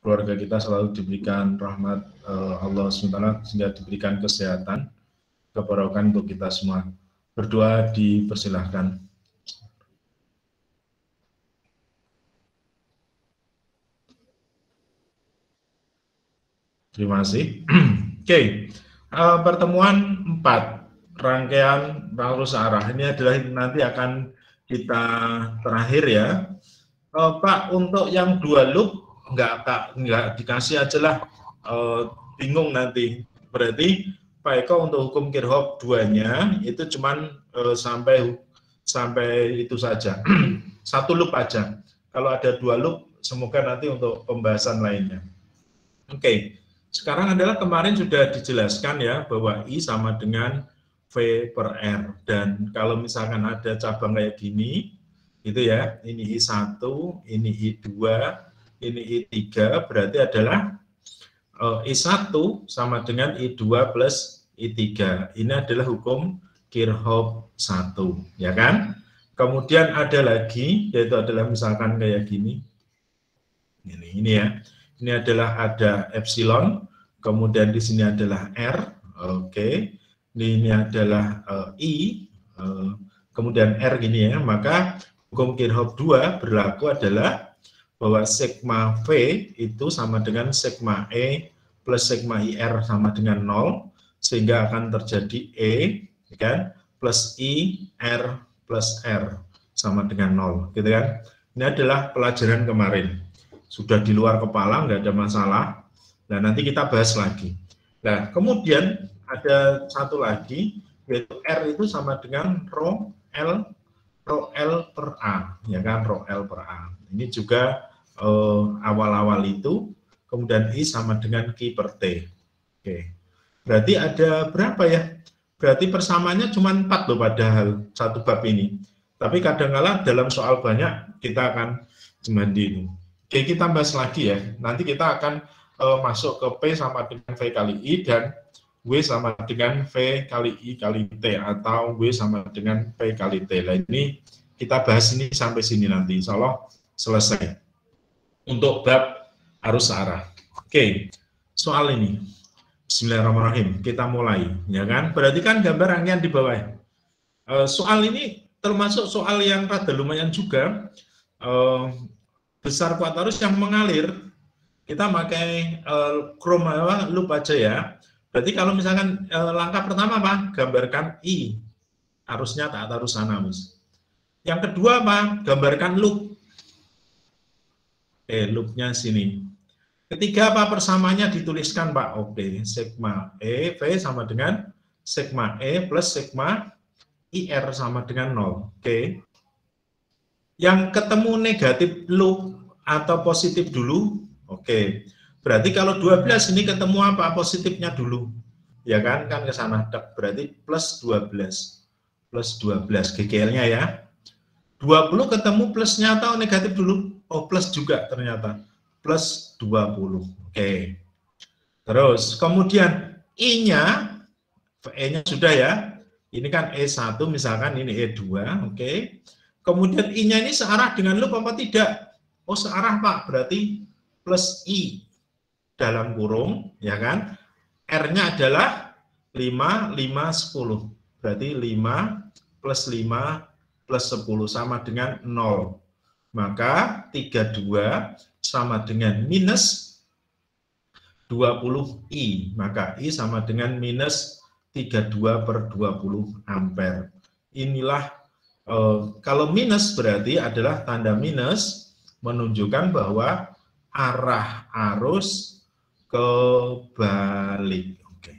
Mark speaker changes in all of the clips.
Speaker 1: keluarga kita selalu diberikan rahmat Allah SWT, sehingga diberikan kesehatan, kebarokan untuk kita semua. Berdoa dipersilahkan. Terima kasih. Oke, pertemuan 4, rangkaian arus arah. Ini adalah nanti akan kita terakhir ya. Pak, untuk yang 2 loop enggak dikasih aja lah, bingung nanti. Berarti Pak Eko untuk hukum Kirchhoff 2-nya itu cuman sampai itu saja. 1 loop aja. Kalau ada 2 loop, semoga nanti untuk pembahasan lainnya. Oke. Sekarang adalah kemarin sudah dijelaskan ya bahwa I sama dengan V per R, dan kalau misalkan ada cabang kayak gini gitu ya, ini I1, ini I2, ini I3, berarti adalah I1 sama dengan I2 plus I3. Ini adalah hukum Kirchhoff 1, ya kan? Kemudian ada lagi, yaitu adalah misalkan kayak gini, ini ya. Ini adalah ada epsilon, kemudian di sini adalah R, oke. Ini adalah I, kemudian R gini ya. Maka hukum Kirchhoff 2 berlaku adalah bahwa sigma V itu sama dengan sigma E plus sigma IR sama dengan 0, sehingga akan terjadi E, kan, plus I, R plus R sama dengan 0, gitu kan. Ini adalah pelajaran kemarin. Sudah di luar kepala, nggak ada masalah. Nah, nanti kita bahas lagi. Nah, kemudian ada satu lagi, yaitu R itu sama dengan rho L per A, ya kan, rho L per A. Ini juga awal-awal itu, kemudian I sama dengan Q per T. Oke. Berarti ada berapa ya? Berarti persamaannya cuma 4 loh padahal satu bab ini. Tapi kadang-kala dalam soal banyak kita akan cemandi ini. Oke, kita bahas lagi ya. Nanti kita akan masuk ke P sama dengan V kali I dan W sama dengan V kali I kali T, atau W sama dengan P kali T. Nah, ini kita bahas ini sampai sini nanti. Insya Allah selesai untuk bab arus arah. Oke, soal ini. Bismillahirrahmanirrahim. Kita mulai, ya kan? Berarti kan gambar rangkaian di bawah. Soal ini termasuk soal yang rada lumayan juga. Besar kuat arus yang mengalir, kita pakai chroma loop aja ya. Berarti kalau misalkan langkah pertama apa? Gambarkan I, arusnya tak arus sana, Mas. Yang kedua apa? Gambarkan loop. Loopnya sini. Ketiga apa? Persamanya dituliskan, Pak. Oke, sigma E V sama dengan sigma E plus sigma IR sama dengan 0. Oke. Yang ketemu negatif loop atau positif dulu, oke. Berarti kalau 12 ini ketemu apa? Positifnya dulu. Ya kan? Kan ke sana. Berarti plus 12. Plus 12 GGL-nya ya. 20 ketemu plusnya atau negatif dulu? Oh, plus juga ternyata. Plus 20. Oke. Terus, kemudian I-nya, E-nya sudah ya. Ini kan E1, misalkan ini E2, oke. Kemudian I-nya ini searah dengan loop apa tidak? Oh, searah, Pak. Berarti plus I dalam kurung, ya kan? R-nya adalah 5, 5, 10. Berarti 5 plus 5 plus 10 sama dengan 0. Maka 32 sama dengan minus 20 I. Maka I sama dengan minus 32 per 20 ampere. Inilah kalau minus berarti adalah tanda minus menunjukkan bahwa arah arus kebalik. Oke.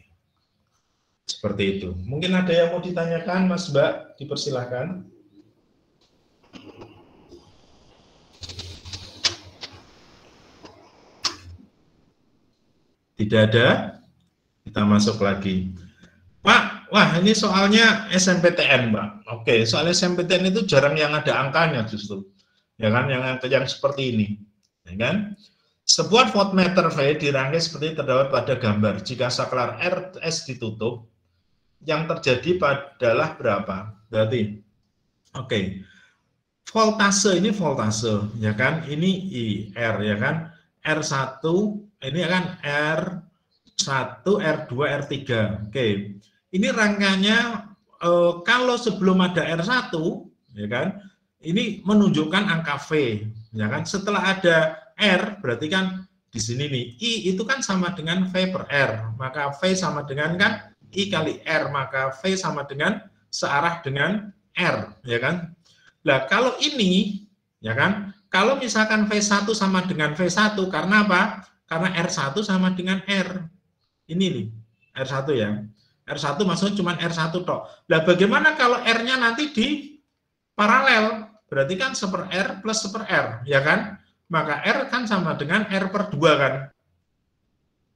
Speaker 1: Seperti itu. Mungkin ada yang mau ditanyakan, Mas Mbak, dipersilahkan. Tidak ada? Kita masuk lagi. Pak, wah ini soalnya SMPTN, Pak. Oke, soal SMPTN itu jarang yang ada angkanya justru. Ya kan, yang seperti ini. Ya kan? Sebuah voltmeter V dirangkai seperti terdapat pada gambar. Jika saklar RS ditutup, yang terjadi adalah berapa? Berarti, oke. Voltase ini voltase, ya kan? Ini IR, ya kan? R1, ini kan R1, R2, R3. Oke. Ini rangkanya kalau sebelum ada R1, ya kan, ini menunjukkan angka V, ya kan. Setelah ada R, berarti kan di sini nih, I itu kan sama dengan V per R, maka V sama dengan kan I kali R, maka V sama dengan searah dengan R, ya kan. Nah, kalau ini, ya kan, kalau misalkan V1 sama dengan V1, karena apa? Karena R1 sama dengan R. Ini nih, R1 ya. R1 maksudnya cuma R1 tok. Nah, bagaimana kalau R-nya nanti di paralel? Berarti kan 1/R plus 1/R, ya kan? Maka R kan sama dengan R per 2 kan?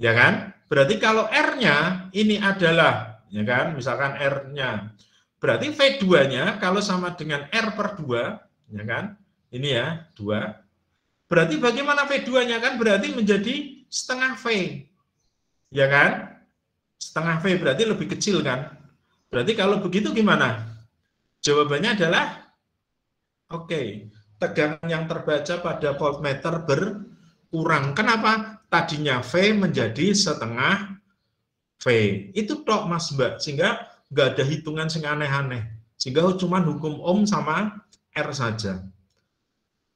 Speaker 1: Ya kan? Berarti kalau R-nya ini adalah, ya kan, misalkan R-nya, berarti V2-nya kalau sama dengan R per 2, ya kan? Ini ya, 2. Berarti bagaimana V2-nya kan? Berarti menjadi setengah V. Ya kan? Setengah V berarti lebih kecil kan? Berarti kalau begitu gimana? Jawabannya adalah oke, tegangan yang terbaca pada voltmeter berkurang. Kenapa? Tadinya V menjadi setengah V. Itu tok Mas Mbak, sehingga nggak ada hitungan sing aneh-aneh. Sehingga cuma hukum Ohm sama R saja.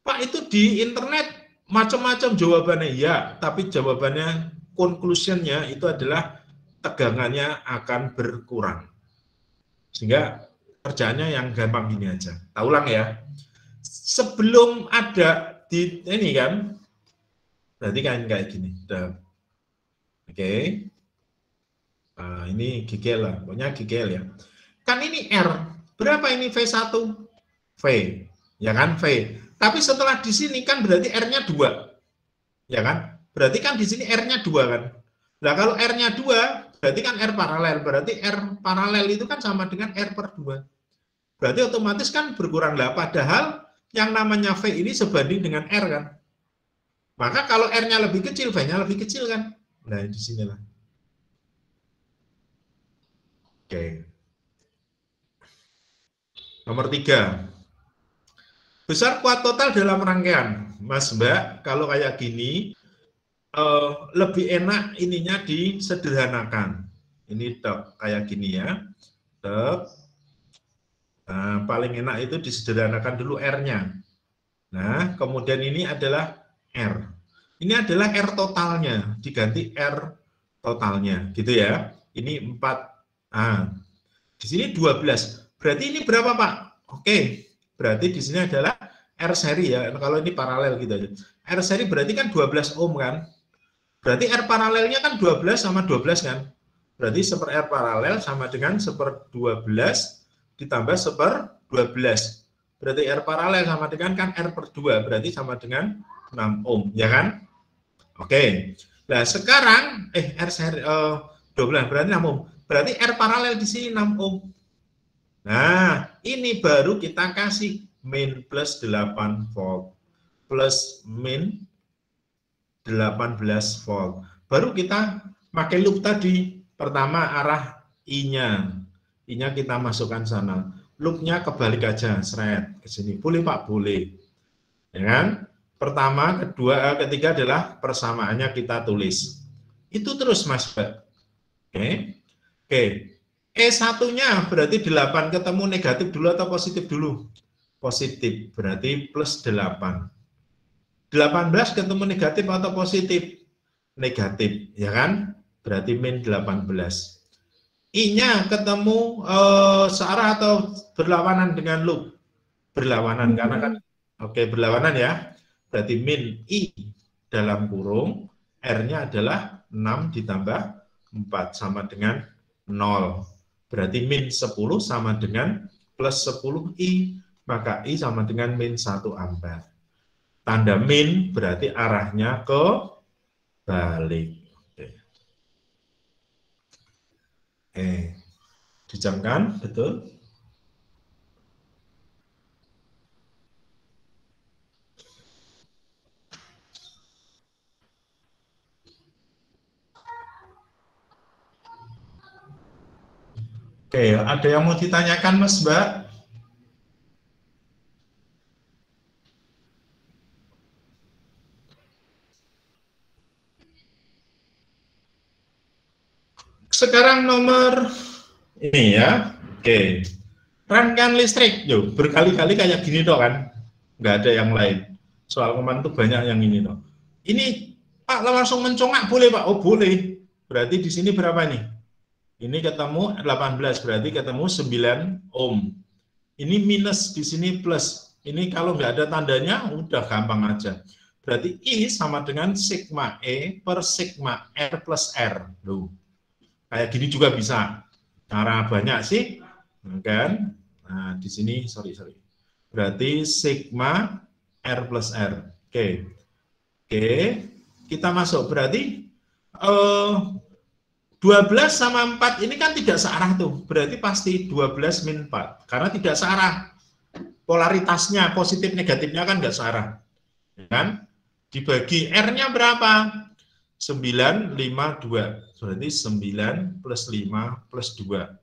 Speaker 1: Pak, itu di internet macam-macam jawabannya. Ya, tapi jawabannya, conclusion-nya itu adalah tegangannya akan berkurang. Sehingga kerjanya yang gampang gini aja. Tak ulang ya. Sebelum ada di ini kan, berarti kan kayak gini. Oke. Nah, ini GGL lah, pokoknya GGL ya. Kan ini R. Berapa ini V1? V. Ya kan, V. Tapi setelah di sini kan berarti R-nya 2. Ya kan? Berarti kan di sini R-nya 2 kan. Nah, kalau R-nya 2, berarti kan R paralel. Berarti R paralel itu kan sama dengan R per 2. Berarti otomatis kan berkurang lah. Padahal yang namanya V ini sebanding dengan R kan. Maka kalau R-nya lebih kecil, V-nya lebih kecil kan. Nah, di sinilah. Oke. Nomor 3. Besar kuat total dalam rangkaian. Mas Mbak, kalau kayak gini, lebih enak ininya disederhanakan. Ini tok kayak gini ya. Tok. Nah, paling enak itu disederhanakan dulu R-nya. Nah, kemudian ini adalah R. Ini adalah R totalnya, diganti R totalnya, gitu ya. Ini 4. Nah, di sini 12. Berarti ini berapa, Pak? Oke, berarti di sini adalah R seri ya. Kalau ini paralel gitu aja. R seri berarti kan 12 ohm kan? Berarti R paralelnya kan 12 sama 12 kan? Berarti 1/R paralel sama dengan 1/12 ditambah 1/12. Berarti R paralel sama dengan kan R per 2. Berarti sama dengan 6 ohm, ya kan? Oke. Nah, sekarang R seri 12 berarti 6 ohm. Berarti R paralel di sini 6 ohm. Nah, ini baru kita kasih min plus 8 volt plus min 18 volt. Baru kita pakai loop tadi. Pertama arah I-nya. I-nya kita masukkan sana. Loop-nya kebalik aja, seret ke sini. Boleh Pak, boleh. Ya kan? Pertama, kedua, ketiga adalah persamaannya kita tulis. Itu terus Mas Mbak. Oke. Oke. E1-nya berarti 8 ketemu negatif dulu atau positif dulu? Positif, berarti plus 8. 18 ketemu negatif atau positif? Negatif, ya kan? Berarti min 18. I-nya ketemu searah atau berlawanan dengan loop? Berlawanan, karena kan, oke, berlawanan ya. Berarti min I dalam kurung, R-nya adalah 6 ditambah 4 sama dengan 0. Berarti min 10 sama dengan plus 10 I, maka I sama dengan min 1 ampere. Tanda min berarti arahnya ke balik. Dijamkan, betul? Oke, ada yang mau ditanyakan Mas Mbak? Sekarang nomor ini ya. Oke. Rangkaian listrik. Yo, berkali-kali kayak gini toh kan. Nggak ada yang lain. Soal koman itu banyak yang ini toh. Ini Pak langsung mencongak boleh Pak? Oh boleh. Berarti di sini berapa nih? Ini ketemu 18, berarti ketemu 9 ohm. Ini minus, di sini plus. Ini kalau nggak ada tandanya, udah gampang aja. Berarti I sama dengan sigma E per sigma R plus R. Loh. Kayak gini juga bisa. Cara banyak sih, kan? Nah, di sini, sorry. Berarti sigma R plus R. Oke. Kita masuk. Berarti 12 sama 4 ini kan tidak searah tuh. Berarti pasti 12 min 4. Karena tidak searah. Polaritasnya, positif negatifnya kan nggak searah. Kan? Dibagi R-nya berapa? 9, 5, 2. Berarti 9 plus 5 plus 2.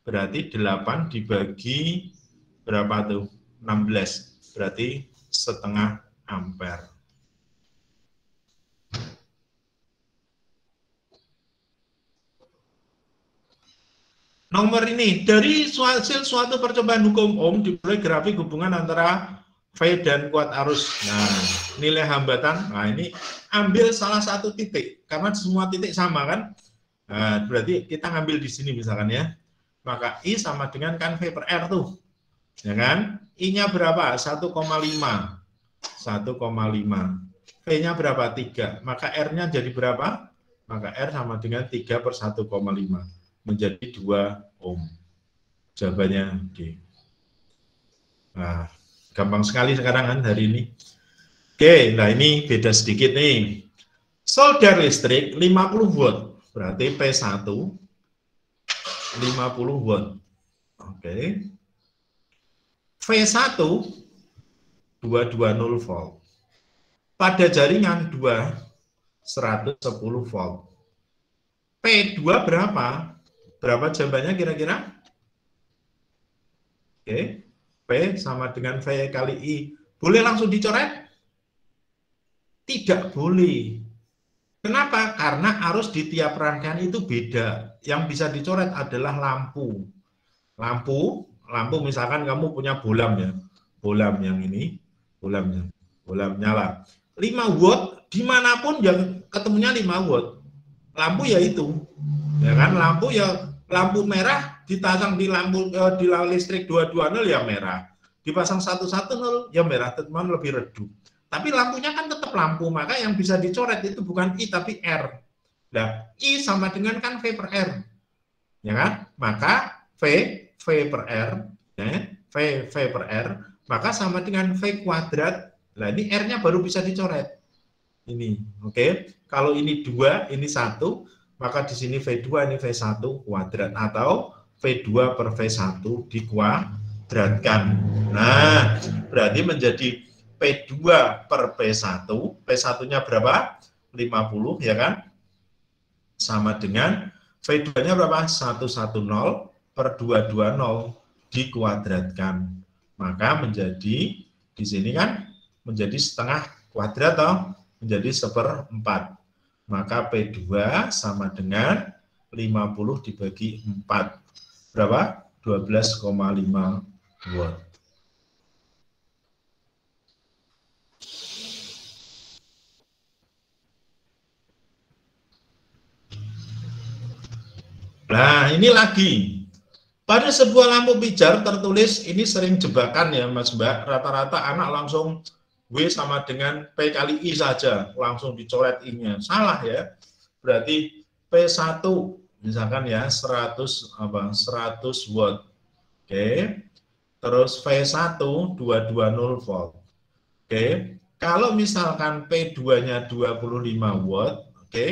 Speaker 1: Berarti 8 dibagi berapa tuh? 16. Berarti setengah ampere. Nomor ini, dari hasil suatu percobaan hukum Ohm diperoleh grafik hubungan antara V dan kuat arus. Nah, nilai hambatan, nah ini ambil salah satu titik, karena semua titik sama kan. Nah, berarti kita ngambil di sini misalkan ya. Maka I sama dengan kan V per R tuh. Ya kan? I-nya berapa? 1,5. 1,5. V-nya berapa? 3. Maka R-nya jadi berapa? Maka R sama dengan 3 per 1,5. Menjadi 2 ohm. Jawabannya D. Nah, gampang sekali sekarang kan hari ini. Oke, nah ini beda sedikit nih. Solder listrik 50 volt. Berarti P1 50 volt. Oke. V1 220 volt. Pada jaringan 2 110 volt. P2 berapa? Berapa jawabannya kira-kira? Oke. P sama dengan V kali I. Boleh langsung dicoret? Tidak boleh. Kenapa? Karena arus di tiap rangkaian itu beda. Yang bisa dicoret adalah lampu. Lampu misalkan kamu punya bolam ya. Bolam yang ini, bolam nyala. 5 watt dimanapun yang ketemunya 5 watt. Lampu ya itu. Ya kan, lampu merah dipasang di di listrik 220 ya merah. Dipasang 110 ya merah, teman lebih redup. Tapi lampunya kan tetap lampu, maka yang bisa dicoret itu bukan I tapi R. Nah, I sama dengan kan V per R. Ya kan? Maka V per R, ya, V per R, maka sama dengan V kuadrat. Nah, ini R-nya baru bisa dicoret. Ini, oke. Kalau ini 2, ini 1, maka di sini V2, ini V1 kuadrat atau V2 per V1 dikuadratkan. Nah, berarti menjadi P2 per P1, P1-nya berapa? 50, ya kan? Sama dengan V2-nya berapa? 110 per 220 dikuadratkan. Maka menjadi, di sini kan, menjadi setengah kuadrat atau menjadi 1/4. Maka P2 sama dengan 50 dibagi 4. Berapa? 12,5 watt. Nah, ini lagi. Pada sebuah lampu pijar tertulis, ini sering jebakan ya Mas Mbak, rata-rata anak langsung W sama dengan P kali I saja, langsung dicoret I-nya. Salah ya. Berarti P1 misalkan ya 100 watt. Oke. Terus V1 220 volt. Oke. Kalau misalkan P2-nya 25 watt, oke.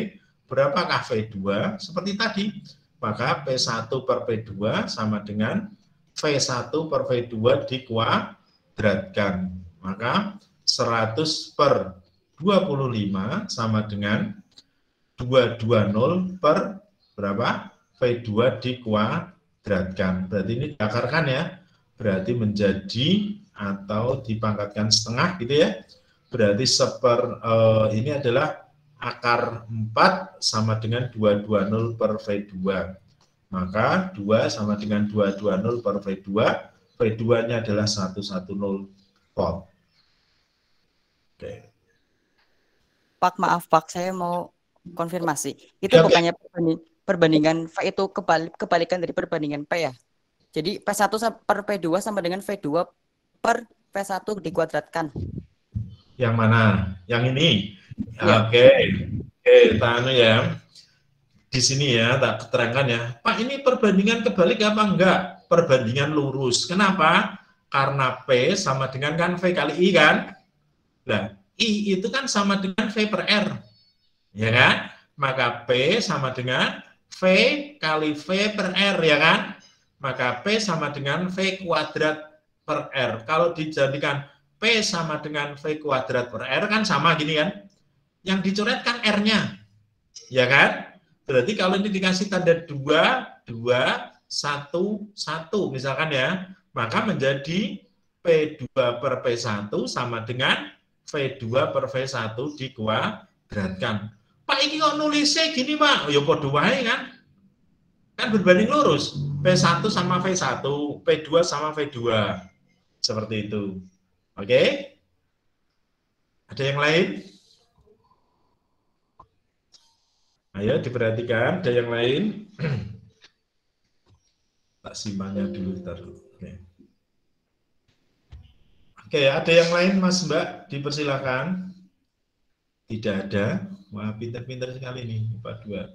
Speaker 1: Berapakah V2? Seperti tadi, maka P1 per P2 sama dengan V1 per V2 dikuadratkan. Maka 100 per 25 sama dengan 220 per berapa? V2 dikuadratkan. Berarti ini diakarkan ya. Berarti menjadi atau dipangkatkan setengah gitu ya. Berarti ini adalah akar 4 sama dengan 220 per V2. Maka 2 sama dengan 220 per V2, V2-nya adalah 110 volt. Oke.
Speaker 2: Pak, maaf Pak, saya mau konfirmasi. Itu
Speaker 1: Ya,
Speaker 2: bukannya perbandingan V itu kebalikan dari perbandingan P ya? Jadi P1 per P2 sama dengan V2 per P1 dikuadratkan.
Speaker 1: yang mana? Yang ini?
Speaker 2: Ya.
Speaker 1: Oke. Oke, tanu ya. Di sini ya, tak keterangkan ya. Pak, ini perbandingan kebalik apa enggak? Perbandingan lurus. Kenapa? Karena P sama dengan kan V kali I kan? Nah, I itu kan sama dengan V per R. Ya kan? Maka P sama dengan V kali V per R, ya kan? Maka P sama dengan V kuadrat per R. Kalau dijadikan P sama dengan V kuadrat per R kan sama gini kan? Yang dicoret kan R-nya. Ya kan? Berarti kalau ini dikasih tanda 2, 1, 1 misalkan ya, maka menjadi P2 per P1 sama dengan V2 per V1 dikuadratkan. Pak, ini kok nulisnya gini Pak? Ya podo wae kan? Kan berbanding lurus. P1 sama V1, P2 sama V2. Seperti itu. Oke? Ada yang lain? Ayo diperhatikan, ada yang lain? Tak simpannya dulu, taruh. Oke, ada yang lain Mas Mbak? Dipersilakan. Tidak ada. Wah, pintar-pintar sekali nih, Pak 2.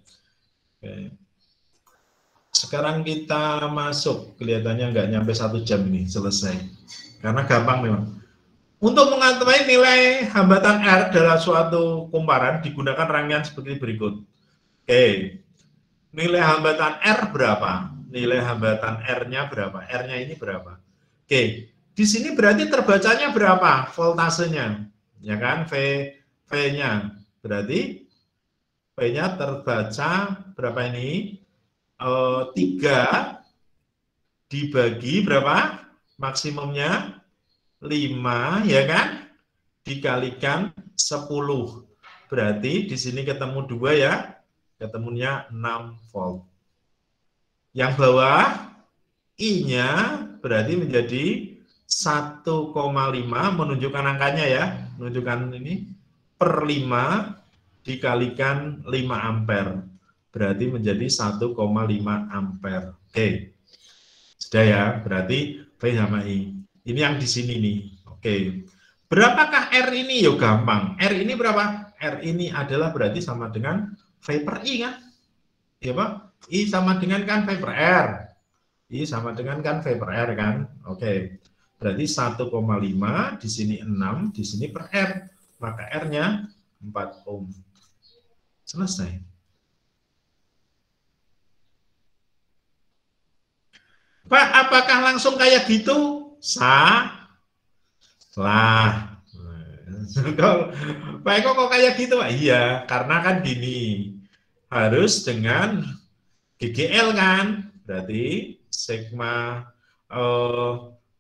Speaker 1: Oke. Sekarang kita masuk. Kelihatannya nggak nyampe 1 jam ini selesai. Karena gampang memang. Untuk mengetahui nilai hambatan R dalam suatu kumparan digunakan rangkaian seperti berikut. Oke, nilai hambatan R berapa? Nilai hambatan R-nya berapa? R-nya ini berapa? Oke, di sini berarti terbacanya berapa? Voltasenya, ya kan? V-nya berarti V-nya terbaca berapa ini? 3 dibagi berapa? Maksimumnya 5, ya kan? Dikalikan 10. Berarti di sini ketemu 2 ya. Ketemunya 6 volt. Yang bawah I-nya berarti menjadi 1,5, menunjukkan angkanya ya, menunjukkan ini per 5 dikalikan 5 ampere. Berarti menjadi 1,5 ampere. Oke. Sudah ya, berarti V sama I. Ini yang di sini nih. Oke. Berapakah R ini? Yo gampang. R ini berapa? R ini adalah berarti sama dengan V per I kan? Ya Pak? I sama dengan kan V per R. I sama dengan kan V per R kan? Oke. Berarti 1,5, di sini 6, di sini per R. Maka R-nya 4 ohm. Selesai. Pak, apakah langsung kayak gitu? Salah. Pak Eko kok kayak gitu? Pak? Iya, karena kan gini. Harus dengan GGL kan? Berarti sigma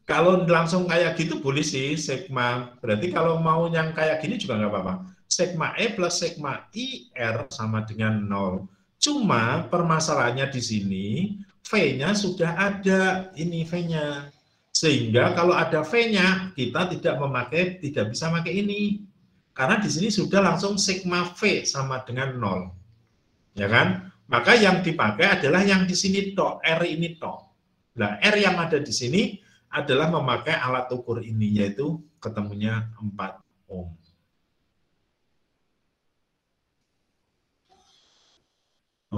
Speaker 1: kalau langsung kayak gitu boleh sih sigma. Berarti kalau mau yang kayak gini juga nggak apa-apa. Sigma E plus sigma IR sama dengan 0. Cuma permasalahannya di sini V-nya sudah ada, ini V-nya. Sehingga kalau ada V-nya kita tidak bisa pakai ini. Karena di sini sudah langsung sigma V sama dengan 0. Ya kan? Maka yang dipakai adalah yang di sini tok, R ini tok. Nah, R yang ada di sini adalah memakai alat ukur ini, yaitu ketemunya 4 ohm.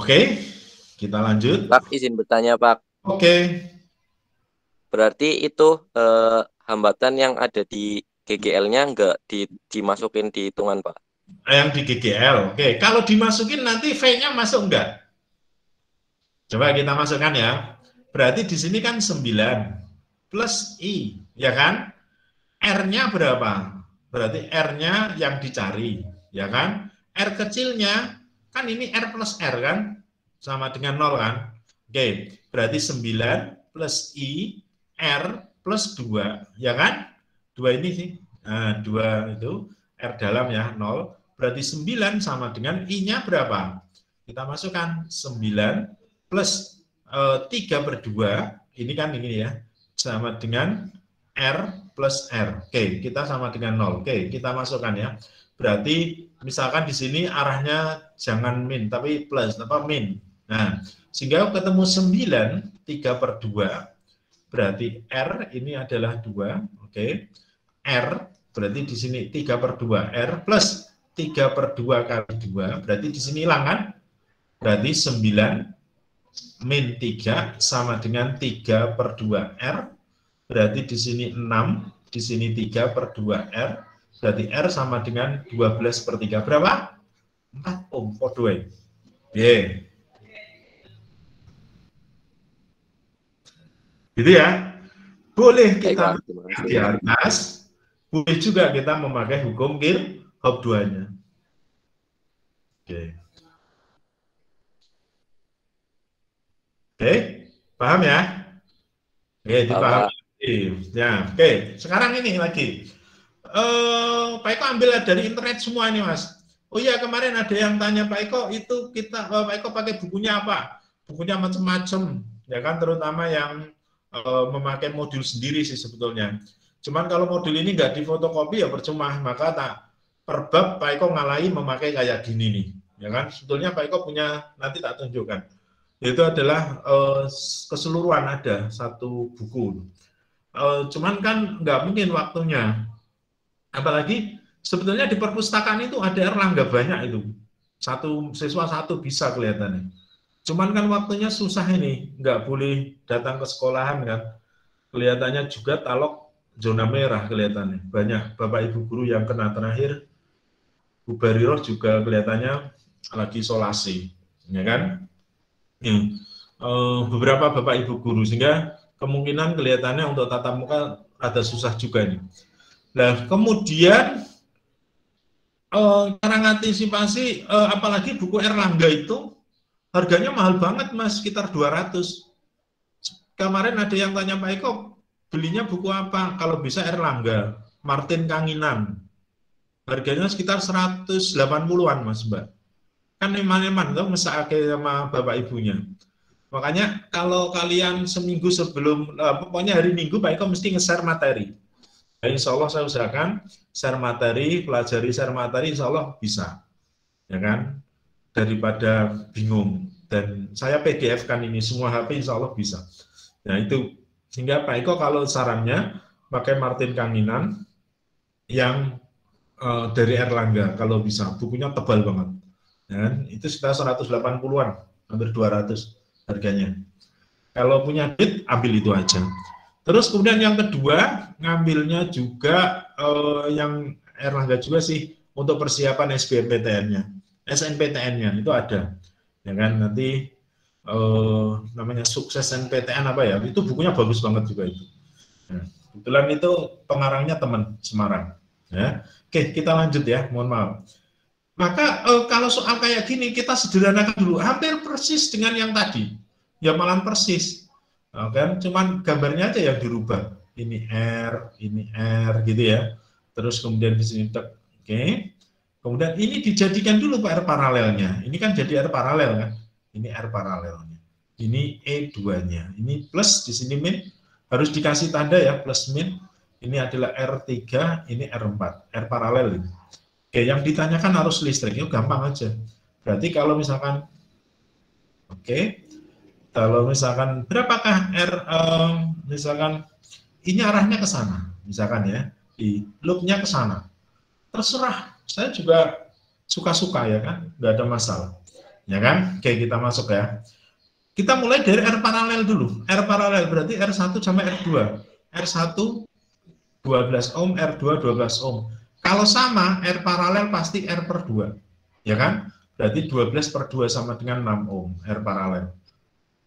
Speaker 1: Oke, kita lanjut.
Speaker 3: Pak, izin bertanya, Pak.
Speaker 1: Oke.
Speaker 3: Berarti itu hambatan yang ada di GGL-nya nggak dimasukin di hitungan, Pak?
Speaker 1: Yang di GGL. Oke, kalau dimasukin nanti V-nya masuk enggak? Coba kita masukkan ya. Berarti di sini kan 9 plus I, ya kan? R-nya berapa? Berarti R-nya yang dicari, ya kan? R kecilnya, kan ini R plus R kan? Sama dengan 0 kan? Oke, berarti 9 plus I, R plus 2, ya kan? 2 ini sih, nah, 2 itu R dalam ya, 0, berarti 9 sama dengan I-nya berapa? Kita masukkan 9 plus 3/2, ini kan ini ya, sama dengan R plus R. Oke, kita sama dengan 0. Oke, kita masukkan ya. Berarti misalkan di sini arahnya jangan min, tapi plus, apa min. Nah, sehingga ketemu 9, 3/2, berarti R ini adalah 2. Oke, R berarti di sini 3/2, R plus 3/2 kali 2, berarti di sini hilang kan? Berarti 9 min 3 sama dengan 3/2 R, berarti di sini 6, di sini 3/2 R, berarti R sama dengan 12/3. Berapa? 4 ohm. Podoe. Yeah. Gitu ya. Boleh kita di atas, boleh juga kita memakai hukum Kirchhoff 2-nya. Oke. Oke, paham ya? Oke, dipahami. Ya, oke. Sekarang ini lagi. Pak Eko ambil dari internet semua ini, Mas. Oh iya, kemarin ada yang tanya Pak Eko, itu Pak Eko pakai bukunya apa? Bukunya macam-macam, ya kan, terutama yang memakai modul sendiri sih sebetulnya. Cuman kalau modul ini nggak difotokopi ya percuma, maka tak per bab Pak Eko ngalahi memakai kayak gini nih, ya kan. Sebetulnya Pak Eko punya, nanti tak tunjukkan. Itu adalah keseluruhan ada satu buku. Cuman kan nggak mungkin waktunya. Apalagi sebetulnya di perpustakaan itu ada Erlangga banyak itu. Satu siswa satu bisa kelihatannya. Cuman kan waktunya susah ini, nggak boleh datang ke sekolahan kan. Kelihatannya juga talok zona merah kelihatannya. Banyak Bapak Ibu guru yang kena terakhir. Bu Bariroh juga kelihatannya lagi isolasi, ya kan? Beberapa Bapak Ibu guru, sehingga kemungkinan kelihatannya untuk tatap muka ada susah juga nih. Nah, kemudian cara ngantisipasi, apalagi buku Erlangga itu harganya mahal banget, Mas, sekitar 200. Kemarin ada yang tanya Pak Eko, belinya buku apa? Kalau bisa Erlangga, Martin Kanginan. Harganya sekitar 180-an, Mas, Mbak. Kan eman-eman tuh mesake sama Bapak Ibunya. Makanya kalau kalian seminggu sebelum, pokoknya hari Minggu Pak Eko mesti nge-share materi. Ya, insya Allah saya usahakan share materi, pelajari share materi, insya Allah bisa, ya kan, daripada bingung. Dan saya PDF kan ini semua HP, insya Allah bisa. Nah itu, sehingga Pak Eko kalau sarannya pakai Martin Kanginan yang dari Erlangga kalau bisa, bukunya tebal banget, ya, itu sekitar 180-an, hampir 200 harganya. Kalau punya duit ambil itu aja. Terus kemudian yang kedua, ngambilnya juga yang Erlangga juga sih untuk persiapan SBMPTN-nya, SNPTN-nya itu ada, ya kan, nanti namanya sukses SNPTN apa ya, itu bukunya bagus banget juga itu. Nah, kebetulan itu pengarangnya teman Semarang. Ya. Oke, kita lanjut ya, mohon maaf. Maka kalau soal kayak gini kita sederhanakan dulu, hampir persis dengan yang tadi, ya malah persis. Nah, kan cuman gambarnya aja yang dirubah, ini R gitu ya, terus kemudian di sini tek, oke, kemudian ini dijadikan dulu Pak R paralelnya, ini kan jadi R paralel kan, ini R paralelnya, ini E2-nya, ini plus di sini min, harus dikasih tanda ya, plus min, ini adalah R3, ini R4, R paralel ini. Oke, yang ditanyakan harus listrik, itu gampang aja, berarti kalau misalkan, oke, kalau misalkan berapakah R, misalkan ini arahnya ke sana, misalkan ya, di loopnya ke sana, terserah, saya juga suka-suka ya kan, nggak ada masalah, ya kan? Oke, kita masuk ya. Kita mulai dari R paralel dulu. R paralel berarti R1 sama R2. R1 12 ohm, R2 12 ohm. Kalau sama, R paralel pasti R per 2, ya kan? Berarti 12 per 2 sama dengan 6 ohm, R paralel.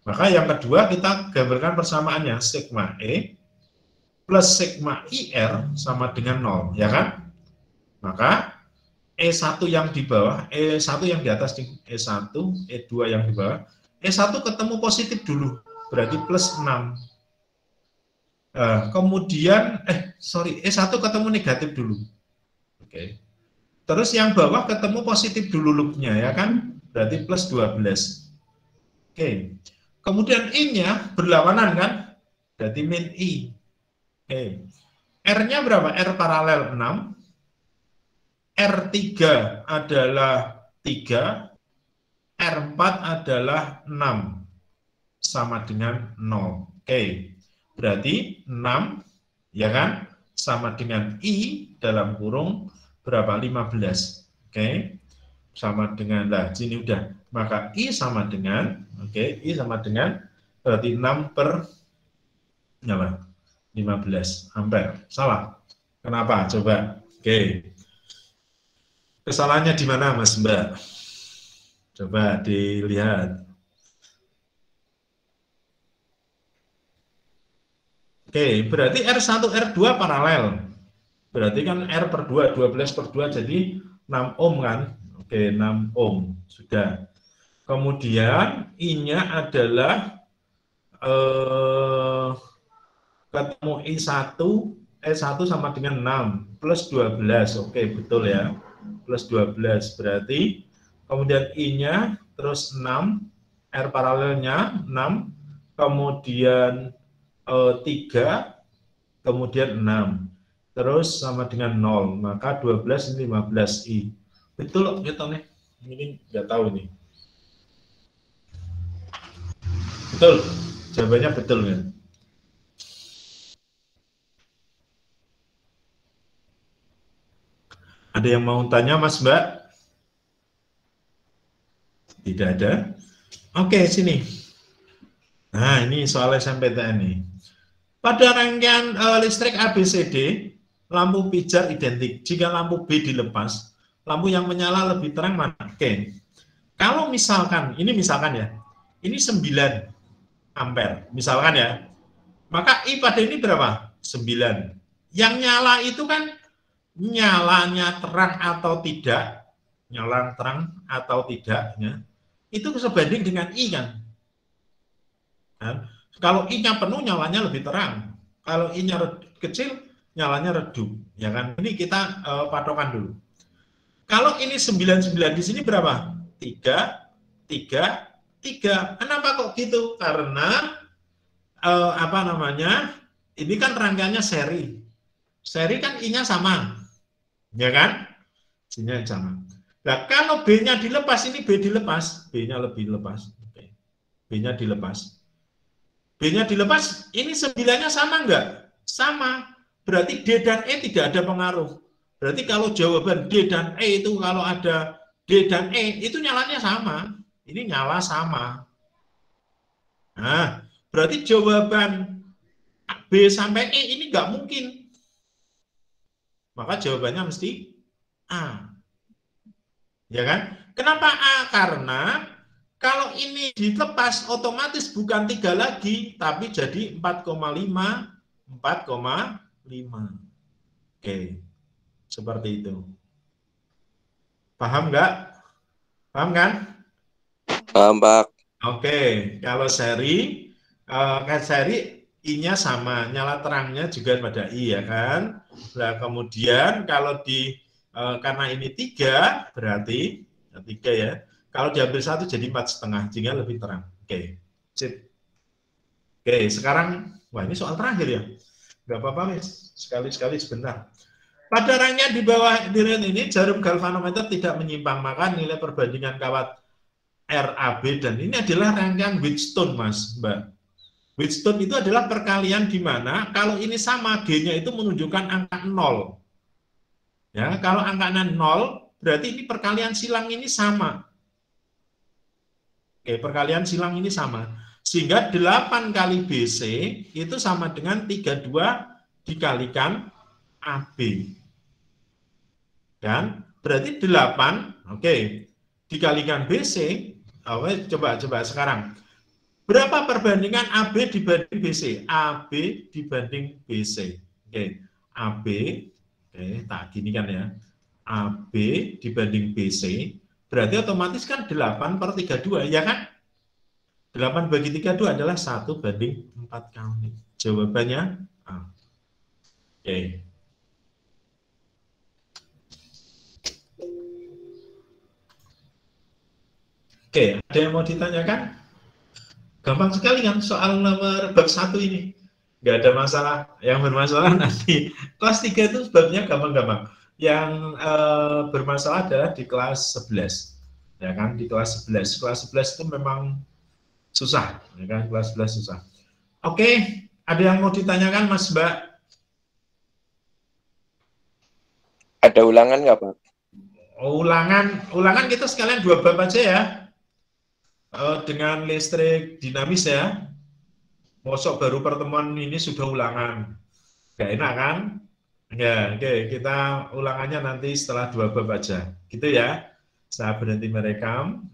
Speaker 1: Maka yang kedua kita gambarkan persamaannya, sigma E plus sigma IR sama dengan 0, ya kan? Maka E1 yang di bawah, E1 yang di atas, E1, E2 yang di bawah, E1 ketemu positif dulu, berarti plus 6. Kemudian, E1 ketemu negatif dulu. Oke. Terus yang bawah ketemu positif dulu loopnya ya kan? Berarti plus 12. Oke. Kemudian I-nya berlawanan kan? Berarti min I. Oke. R-nya berapa? R paralel 6. R3 adalah 3. R4 adalah 6. Sama dengan 0. Oke. Berarti 6 ya kan? Sama dengan I dalam kurung berapa? 15. Oke. Sama dengan, lah sini udah. Maka I sama dengan, oke, I sama dengan berarti 6 per apa? 15 ampere. Salah. Kenapa? Coba. Oke. Kesalahannya di mana, Mas Mbak? Coba dilihat. Oke, berarti R1, R2 paralel. Berarti kan R per 2, 12 per 2, jadi 6 ohm kan? Oke, 6 ohm. Sudah. Kemudian I-nya adalah ketemu I1, E1 sama dengan 6, plus 12. Oke, betul ya. Plus 12. Berarti kemudian I-nya terus 6, R paralelnya 6, kemudian 3, kemudian 6, terus sama dengan 0, maka 12 ini 15 I. Betul gitu nih, ini nggak tahu nih. Betul, jawabannya betul kan? Ada yang mau tanya Mas Mbak? Tidak ada? Oke, sini. Nah, ini soal SMPTN nih. Pada rangkaian listrik ABCD, lampu pijar identik. Jika lampu B dilepas, lampu yang menyala lebih terang mana? Oke. Kalau misalkan, ini misalkan ya, ini 9 ampere, misalkan ya. Maka I pada ini berapa? 9. Yang nyala itu kan nyalanya terang atau tidak, nyala terang atau tidaknya, itu sebanding dengan I kan. Nah, kalau I-nya penuh, nyalanya lebih terang. Kalau I-nya kecil, nyalanya redup. Ya kan? Ini kita patokan dulu. Kalau ini 99, di sini berapa? 3, 3, 3. Kenapa kok gitu? Karena apa namanya? Ini kan rangkaiannya seri. Seri kan I-nya sama. Ya kan? I-nya sama. Nah, kalau B-nya dilepas, ini B dilepas. B-nya lebih lepas. B-nya dilepas. B-nya dilepas, ini 9-nya sama enggak? Sama. Berarti D dan E tidak ada pengaruh. Berarti kalau jawaban D dan E itu kalau ada D dan E, itu nyalanya sama. Ini nyala sama. Nah, berarti jawaban B sampai E ini enggak mungkin. Maka jawabannya mesti A. Ya kan? Kenapa A? Karena kalau ini dilepas otomatis bukan 3 lagi, tapi jadi 4,5, 4,5. Oke, seperti itu. Paham nggak? Paham kan?
Speaker 3: Paham, Pak.
Speaker 1: Oke, kalau seri, I-nya sama, nyala terangnya juga pada I ya kan? Nah, kemudian kalau karena ini 3, berarti 3 ya. Kalau diambil 1 jadi 4,5, jika lebih terang. Oke, sip. Oke, sekarang, wah ini soal terakhir ya. Nggak apa-apa, Miss. Sekali-sekali sebentar. Pada rangkaian di bawah dirian ini, jarum galvanometer tidak menyimpang, maka nilai perbandingan kawat RAB, dan ini adalah rangkaian Wheatstone, Mas, Mbak. Wheatstone itu adalah perkalian di mana kalau ini sama, G-nya itu menunjukkan angka 0. Ya, kalau angkanya 0, berarti ini perkalian silang ini sama. Oke, perkalian silang ini sama. Sehingga 8 kali BC itu sama dengan 32 dikalikan AB. Dan berarti 8, oke, dikalikan BC, coba sekarang. Berapa perbandingan AB dibanding BC? AB dibanding BC. Oke, AB, oke, tak gini kan ya. AB dibanding BC, berarti otomatis kan 8/32, ya kan? 8 bagi 32 adalah 1/4 kali. Jawabannya A. Oke. Oke, ada yang mau ditanyakan? Gampang sekali kan soal nomor bab 1 ini. Nggak ada masalah. Yang bermasalah nanti. Kelas 3 itu sebabnya gampang-gampang. Yang bermasalah adalah di kelas 11. Ya kan, di kelas 11. Kelas 11 itu memang susah. Ya kan, kelas 11 susah. Oke, ada yang mau ditanyakan Mas Mbak?
Speaker 3: Ada ulangan nggak Pak?
Speaker 1: Ulangan kita sekalian 2 bab aja ya. Dengan listrik dinamis ya. Mosok baru pertemuan ini sudah ulangan. Gak enak kan? Ya, oke, kita ulangannya nanti setelah 2 bab aja. Gitu ya. Saya berhenti merekam.